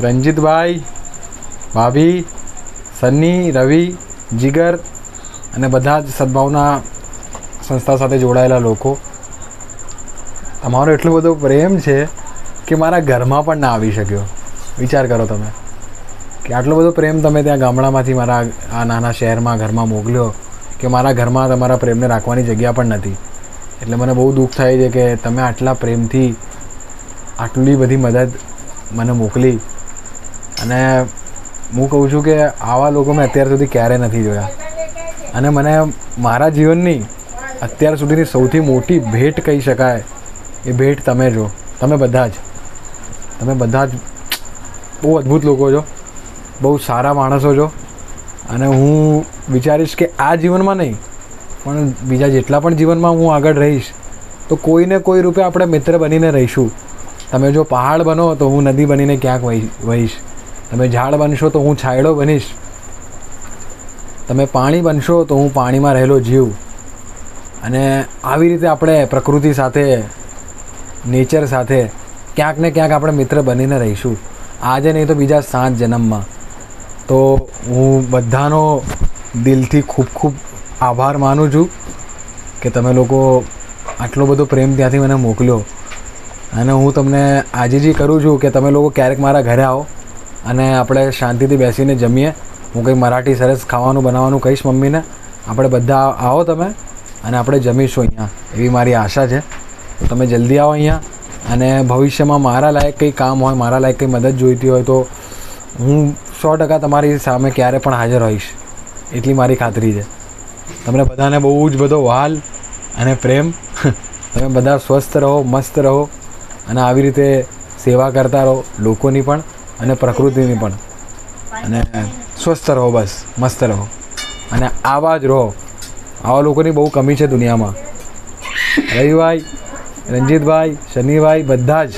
રંજીતભાઈ, ભાભી, સન્ની, રવિ, જીગર અને બધા જ સદભાવના સંસ્થા સાથે જોડાયેલા લોકો, તમારો એટલો બધો પ્રેમ છે કે મારા ઘરમાં પણ ના આવી શક્યો. વિચાર કરો તમે કે આટલો બધો પ્રેમ તમે ત્યાં ગામડામાંથી મારા આ નાના શહેરમાં ઘરમાં મોકલ્યો કે મારા ઘરમાં તમારા પ્રેમને રાખવાની જગ્યા પણ નથી. એટલે મને બહુ દુઃખ થાય છે કે તમે આટલા પ્રેમથી આટલી બધી મદદ મને મોકલી. અને હું કહું છું કે આવા લોકો મેં અત્યાર સુધી ક્યારેય નથી જોયા. અને મને મારા જીવનની અત્યાર સુધીની સૌથી મોટી ભેટ કહી શકાય એ ભેટ તમે છો. તમે બધા જ બહુ અદ્ભુત લોકો છો, બહુ સારા માણસો છો. અને હું વિચારીશ કે આ જીવનમાં નહીં પણ બીજા જેટલા પણ જીવનમાં હું આગળ રહીશ તો કોઈને કોઈ રૂપે આપણે મિત્ર બનીને રહીશું. તમે જો પહાડ બનો તો હું નદી બનીને ક્યાંક વહીશ. તમે ઝાડ બનશો તો હું છાંયડો બનીશ. તમે પાણી બનશો તો હું પાણીમાં રહેલો જીવ. અને આવી રીતે આપણે પ્રકૃતિ સાથે, નેચર સાથે ક્યાંક ને ક્યાંક આપણે મિત્ર બનીને રહીશું. આજે નહીં તો બીજા 7 જન્મમાં. તો હું બધાનો દિલથી ખૂબ ખૂબ આભાર માનું છું કે તમે લોકો આટલો બધો પ્રેમ ત્યાંથી મને મોકલ્યો. અને હું તમને આજીજી કરું છું કે તમે લોકો ક્યારેક મારા ઘરે આવો અને આપણે શાંતિથી બેસીને જમીએ. હું કંઈ મરાઠી સરસ ખાવાનું બનાવવાનું કહીશ મમ્મીને. આપણે બધા આવો તમે અને આપણે જમીશું અહીંયા, એવી મારી આશા છે. તો તમે જલ્દી આવો અહીંયા. અને ભવિષ્યમાં મારા લાયક કંઈ કામ હોય, મારા લાયક કંઈ મદદ જોઈતી હોય તો હું 100% તમારી સામે ક્યારે પણ હાજર હોઈશ, એટલી મારી ખાતરી છે. તમને બધાને બહુ જ બધો વહાલ અને પ્રેમ. તમે બધા સ્વસ્થ રહો, મસ્ત રહો અને આવી રીતે સેવા કરતા રહો, લોકોની પણ અને પ્રકૃતિની પણ. અને સ્વસ્થ રહો, બસ મસ્ત રહો અને આવા જ રહો. આવા લોકોની બહુ કમી છે દુનિયામાં. રવિભાઈ, રંજીતભાઈ, શનિભાઈ, બધા જ